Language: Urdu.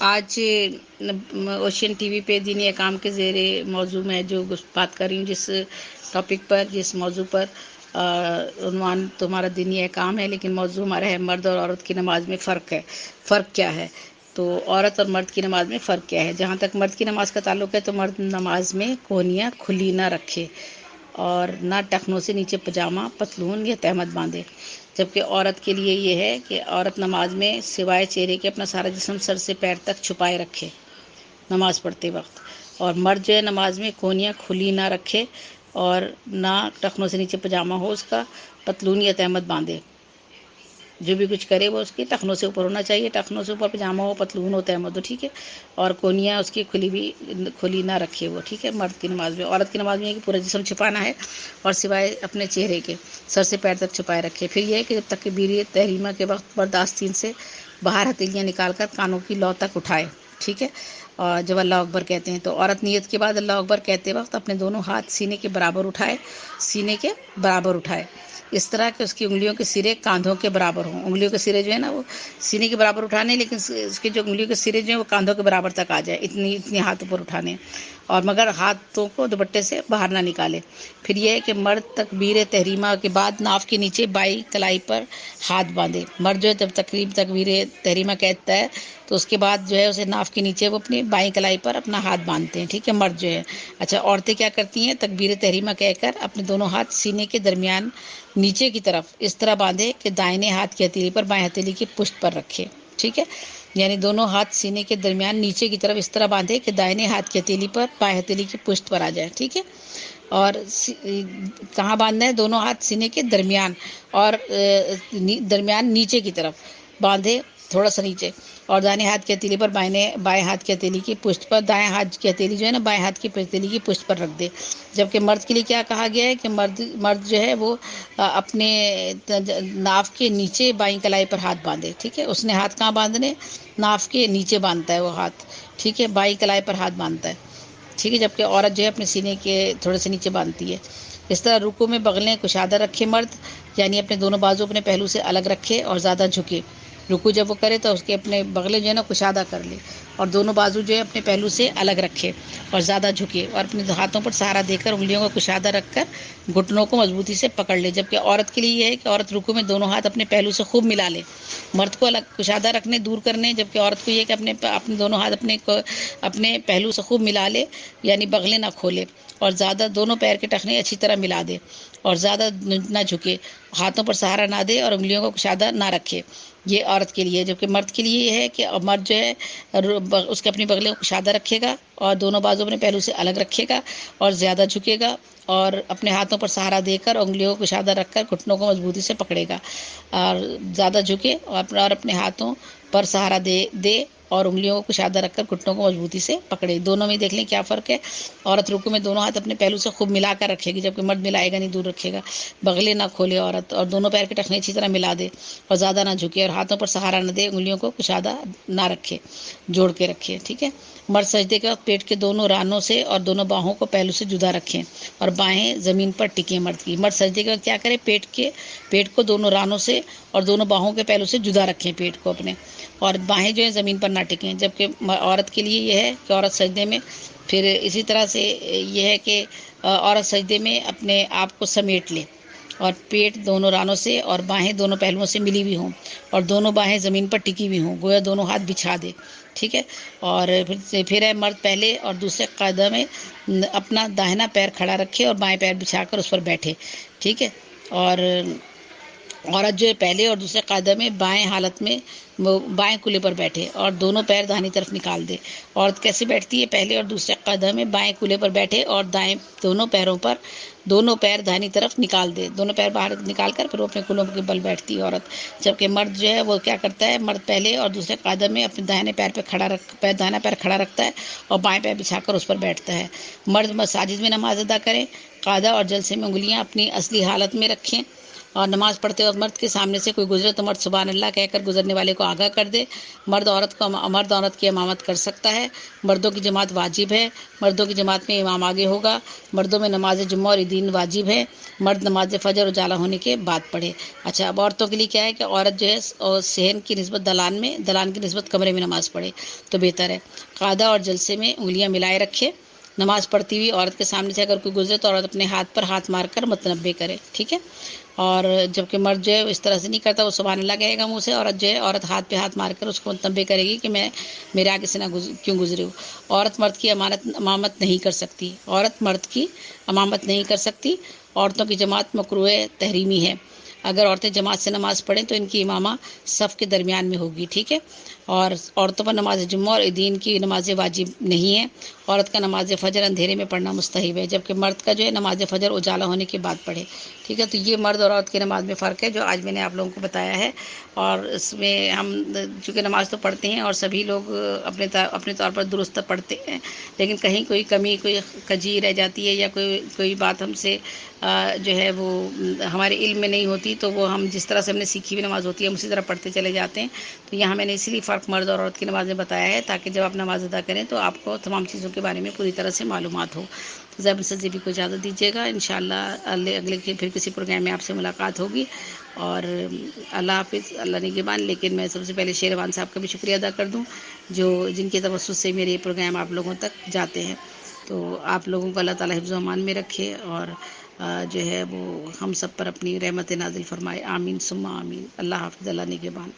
آج اوشین ٹی وی پہ دینی احکام کے زیر موضوع میں جو بات کر رہی ہوں، جس ٹاپک پر، جس موضوع پر عنوان تمہارا دینی احکام ہے، لیکن موضوع ہمارا ہے مرد اور عورت کی نماز میں فرق کیا ہے۔ تو عورت اور مرد کی نماز میں فرق کیا ہے؟ جہاں تک مرد کی نماز کا تعلق ہے تو مرد نماز میں کونیاں کھلی نہ رکھے اور نہ ٹخنوں سے نیچے پجامہ، پتلون یا تہمت باندھے، جبکہ عورت کے لیے یہ ہے کہ عورت نماز میں سوائے چہرے کے اپنا سارا جسم سر سے پیر تک چھپائے رکھے نماز پڑھتے وقت، اور مرد جو ہے نماز میں کونیاں کھلی نہ رکھے اور نہ ٹخنوں سے نیچے پجامہ ہو اس کا، پتلون یا تہمت باندھے۔ جو بھی کچھ کرے وہ اس کے ٹخنوں سے اوپر ہونا چاہیے، ٹخنوں سے اوپر پجامہ ہو، پتلون ہو، تہمت ہو، ٹھیک ہے، اور کونیاں اس کی کھلی نہ رکھے وہ، ٹھیک ہے۔ مرد کی نماز میں، عورت کی نماز میں یہ کہ پورا جسم چھپانا ہے اور سوائے اپنے چہرے کے سر سے پیر تک چھپائے رکھے۔ پھر یہ ہے کہ جب تک تکبیر تحریمہ کے وقت مرد آستین سے باہر ہتھیلیاں نکال کر کانوں کی لو تک اٹھائے، ٹھیک ہے، اور جب اللہ اکبر کہتے ہیں تو عورت نیت کے بعد اللہ اکبر کہتے وقت اپنے دونوں ہاتھ سینے کے برابر اٹھائے، اس طرح کہ اس کی انگلیوں کے سرے کاندھوں کے برابر ہوں۔ انگلیوں کے سرے جو ہے نا وہ سینے کے برابر اٹھانے، لیکن اس کے جو انگلیوں کے سرے جو ہیں وہ کاندھوں کے برابر تک آ جائے، اتنی ہاتھ اوپر اٹھانے، اور مگر ہاتھوں کو دوپٹے سے باہر نہ نکالے۔ پھر یہ ہے کہ مرد تکبیر تحریمہ کے بعد ناف کے نیچے بائیں کلائی پر ہاتھ باندھے۔ مرد جو ہے جب تکبیر تحریمہ کہتا ہے تو اس کے بعد جو ہے اسے ناف کے نیچے وہ اپنی بائیں کلائی پر اپنا ہاتھ باندھتے ہیں، ٹھیک ہے، مرد جو ہے۔ اچھا، عورتیں کیا کرتی ہیں؟ تکبیر تحریمہ کہہ کر اپنے دونوں ہاتھ سینے کے درمیان نیچے کی طرف اس طرح باندھے کہ دائنے ہاتھ کی ہتھیلی پر بائیں ہتھیلی کی پشت پر رکھے، ٹھیک ہے، یعنی دونوں ہاتھ سینے کے درمیان نیچے کی طرف اس طرح باندھے کہ دائنے ہاتھ کی ہتھیلی پر بائیں ہتھیلی کی پشت پر آ جائے، ٹھیک ہے۔ اور کہاں باندھنا ہے؟ دونوں ہاتھ سینے کے درمیان، اور درمیان نیچے کی طرف باندھے، تھوڑا سا نیچے، اور دائیں ہاتھ کی ہتھیلی پر بائیں ہاتھ کی ہتھیلی کی پشت پر، دائیں ہاتھ کی ہتھیلی جو ہے نا بائیں ہاتھ کی ہتھیلی کی پشت پر رکھ دے۔ جبکہ مرد کے لیے کیا کہا گیا ہے کہ مرد جو ہے وہ اپنے ناف کے نیچے بائیں کلائی پر ہاتھ باندھے، ٹھیک ہے، اس نے ہاتھ کہاں باندھنے؟ ناف کے نیچے باندھتا ہے وہ ہاتھ، ٹھیک ہے، بائیں کلائی پر ہاتھ باندھتا ہے، ٹھیک ہے، جبکہ عورت جو ہے اپنے سینے کے تھوڑے سے نیچے باندھتی ہے۔ اس طرح رکوع میں بغلیں کشادہ رکھے مرد، یعنی اپنے دونوں بازو اپنے پہلو سے الگ رکھے اور زیادہ جھکے۔ رکوع جب وہ کرے تو اس کے اپنے بغلیں جو ہے نا کشادہ کر لے اور دونوں بازو جو ہے اپنے پہلو سے الگ رکھے اور زیادہ جھکے، اور اپنے ہاتھوں پر سہارا دے کر انگلیوں کو کشادہ رکھ کر گھٹنوں کو مضبوطی سے پکڑ لے۔ جبکہ عورت کے لیے یہ ہے کہ عورت رکوع میں دونوں ہاتھ اپنے پہلو سے خوب ملا لے، مرد کو الگ کشادہ رکھنے، دور کرنے، جبکہ عورت کو یہ کہ اپنے دونوں ہاتھ اپنے پہلو سے خوب ملا لے، یعنی بغلیں نہ کھولے، اور زیادہ دونوں پیر کے ٹخنے اچھی طرح ملا دے اور زیادہ نہ جھکے، ہاتھوں پر سہارا نہ دے اور انگلیوں کو کشادہ نہ رکھے۔ یہ عورت کے لیے، جبکہ مرد کے لیے یہ ہے کہ مرد جو ہے اس کے اپنی بغلیں کو کشادہ رکھے گا اور دونوں بازو اپنے پہلو سے الگ رکھے گا اور زیادہ جھکے گا، اور اپنے ہاتھوں پر سہارا دے کر انگلیوں کو کشادہ رکھ کر گھٹنوں کو مضبوطی سے پکڑے گا اور زیادہ جھکے اور اپنے ہاتھوں پر سہارا دے اور انگلیوں کو کشادہ رکھ کر گھٹنوں کو مضبوطی سے پکڑے۔ دونوں میں دیکھ لیں کیا فرق ہے۔ عورت رکوع میں دونوں ہاتھ اپنے پہلو سے خوب ملا کر رکھے گی، جبکہ مرد ملائے گا نہیں، دور رکھے گا، بغلیں نہ کھولے عورت، اور دونوں پیر کے ٹخنے اچھی طرح ملا دے اور زیادہ نہ جھکے اور ہاتھوں پر سہارا نہ دے، انگلیوں کو کشادہ نہ رکھے، جوڑ کے رکھے، ٹھیک ہے۔ مرد سجدے کے وقت پیٹ کے دونوں رانوں سے اور دونوں باہوں کو پہلو سے جدا رکھیں اور باہیں زمین پر ٹکیں۔ مرد سجدے کے وقت کیا کرے؟ پیٹ کو دونوں رانوں سے اور دونوں باہوں کے پہلو سے جدا رکھیں، پیٹ کو اپنے، اور باہیں جو ہے زمین پر نہ ٹکیں۔ جبکہ عورت کے لیے یہ ہے کہ عورت سجدے میں پھر اسی طرح سے یہ ہے کہ عورت سجدے میں اپنے آپ کو سمیٹ لے اور پیٹ دونوں رانوں سے اور باہیں دونوں پہلوؤں سے ملی ہوئی ہوں اور دونوں باہیں زمین پر ٹکی ہوئی ہوں، گویا دونوں ہاتھ بچھا دے، ٹھیک ہے۔ اور پھر ہے مرد پہلے اور دوسرے قدم میں اپنا داہنا پیر کھڑا رکھے اور بائیں پیر بچھا کر اس پر بیٹھے، ٹھیک ہے۔ اور عورت جو ہے پہلے اور دوسرے قدم میں بائیں حالت میں بائیں کولے پر بیٹھے اور دونوں پیر داہنی طرف نکال دے۔ عورت کیسے بیٹھتی ہے؟ پہلے اور دوسرے قدم میں بائیں کولے پر بیٹھے اور دائیں دونوں پیروں پر دونوں پیر داہنی طرف نکال دے، دونوں پیر باہر نکال کر پھر وہ اپنے کولوں کے بل بیٹھتی ہے عورت۔ جبکہ مرد جو ہے وہ کیا کرتا ہے؟ مرد پہلے اور دوسرے قدم میں اپنے داہنے پیر پہ داہنا پیر کھڑا رکھتا ہے اور بائیں پیر بچھا کر اس پر بیٹھتا ہے۔ مرد مساجد میں نماز ادا کریں، قاعدہ اور جلسے میں انگلیاں اپنی اصلی حالت میں رکھیں اور نماز پڑھتے وقت مرد کے سامنے سے کوئی گزرے تو مرد سبحان اللہ کہہ کر گزرنے والے کو آگاہ کر دے۔ مرد عورت کی امامت کر سکتا ہے۔ مردوں کی جماعت واجب ہے۔ مردوں کی جماعت میں امام آگے ہوگا۔ مردوں میں نماز جمعہ اور عیدین واجب ہے۔ مرد نماز فجر اجالا ہونے کے بعد پڑھے۔ اچھا، اب عورتوں کے لیے کیا ہے کہ عورت جو ہے صحن کی نسبت دلان کی نسبت کمرے میں نماز پڑھے تو بہتر ہے۔ قعدہ اور جلسے میں انگلیاں ملائے رکھے۔ نماز پڑھتی ہوئی عورت کے سامنے سے اگر کوئی گزرے تو عورت اپنے ہاتھ پر ہاتھ مار کر متنبے کرے، ٹھیک ہے۔ اور جبکہ مرد جو ہے اس طرح سے نہیں کرتا، وہ سبحان اللہ کہے گا منہ سے، عورت ہاتھ پہ ہاتھ مار کر اس کو متنبے کرے گی کہ میں میرے آگے سے کیوں گزرے ہو۔ عورت مرد کی امامت نہیں کر سکتی۔ عورت مرد کی امامت نہیں کر سکتی۔ عورتوں کی جماعت مکروہ تحریمی ہے۔ اگر عورتیں جماعت سے نماز پڑھیں تو ان کی امامہ صف کے درمیان میں ہوگی، ٹھیک ہے۔ اور عورتوں پر نماز جمعہ اور عیدین کی نماز واجب نہیں ہے۔ عورت کا نماز فجر اندھیرے میں پڑھنا مستحب ہے، جبکہ مرد کا جو ہے نماز فجر اجالا ہونے کے بعد پڑھے، ٹھیک ہے۔ تو یہ مرد اور عورت کی نماز میں فرق ہے جو آج میں نے آپ لوگوں کو بتایا ہے۔ اور اس میں ہم چونکہ نماز تو پڑھتے ہیں اور سبھی لوگ اپنے طور پر درست پڑھتے ہیں، لیکن کہیں کوئی کمی، کوئی کجی رہ جاتی ہے یا کوئی بات ہم سے جو ہے وہ ہمارے علم میں نہیں ہوتی، تو وہ ہم جس طرح سے ہم نے سیکھی ہوئی نماز ہوتی ہے ہم اسی طرح پڑھتے چلے جاتے ہیں۔ تو یہاں میں نے اسی لیے فرق مرد اور عورت کی نماز میں بتایا ہے، تاکہ جب آپ نماز ادا کریں تو آپ کو تمام چیزوں کے بارے میں پوری طرح سے معلومات ہو۔ زیب سجیبی کو اجازت دیجیے گا، انشاءاللہ اگلے پھر کسی پروگرام میں آپ سے ملاقات ہوگی، اور اللہ حافظ، اللہ نگہبان۔ لیکن میں سب سے پہلے شیروان صاحب کا بھی شکریہ ادا کر دوں جن کے توسط سے میرے یہ پروگرام آپ لوگوں تک جاتے ہیں۔ تو آپ لوگوں کو اللہ تعالیٰ حفظ و امان میں رکھے، اور جو ہے وہ ہم سب پر اپنی رحمت نازل فرمائے، آمین ثم آمین۔ اللہ حافظ، اللہ نگہبان۔